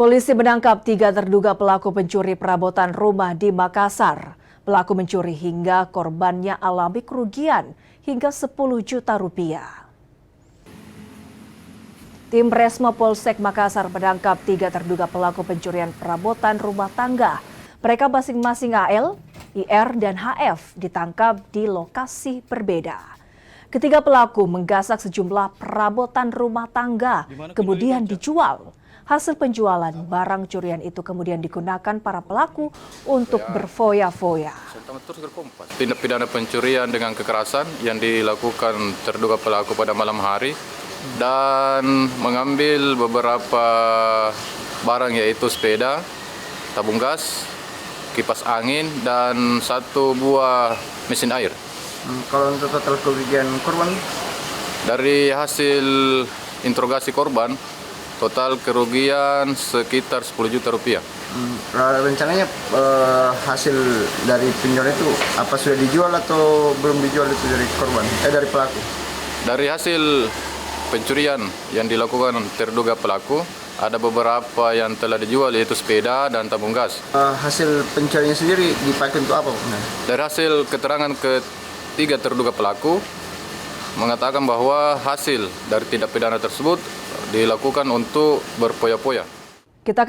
Polisi menangkap 3 terduga pelaku pencuri perabotan rumah di Makassar. Pelaku mencuri hingga korbannya alami kerugian hingga 10 juta rupiah. Tim Resmo Polsek Makassar menangkap 3 terduga pelaku pencurian perabotan rumah tangga. Mereka masing-masing AL, IR, dan HF ditangkap di lokasi berbeda. Ketiga pelaku menggasak sejumlah perabotan rumah tangga, kemudian dijual. Hasil penjualan barang curian itu kemudian digunakan para pelaku untuk berfoya-foya. Tindak pidana pencurian dengan kekerasan yang dilakukan terduga pelaku pada malam hari dan mengambil beberapa barang yaitu sepeda, tabung gas, kipas angin, dan 1 buah mesin air. Kalau untuk total kerugian korban? Dari hasil interogasi korban, total kerugian sekitar 10 juta rupiah. Rencananya hasil dari penjualan itu apa sudah dijual atau belum dijual itu dari korban? Dari pelaku? Dari hasil pencurian yang dilakukan terduga pelaku, ada beberapa yang telah dijual yaitu sepeda dan tabung gas. Hasil pencuriannya sendiri dipakai untuk apa? Dari hasil keterangan ketiga terduga pelaku mengatakan bahwa hasil dari tindak pidana tersebut dilakukan untuk berpoya-poya. Kita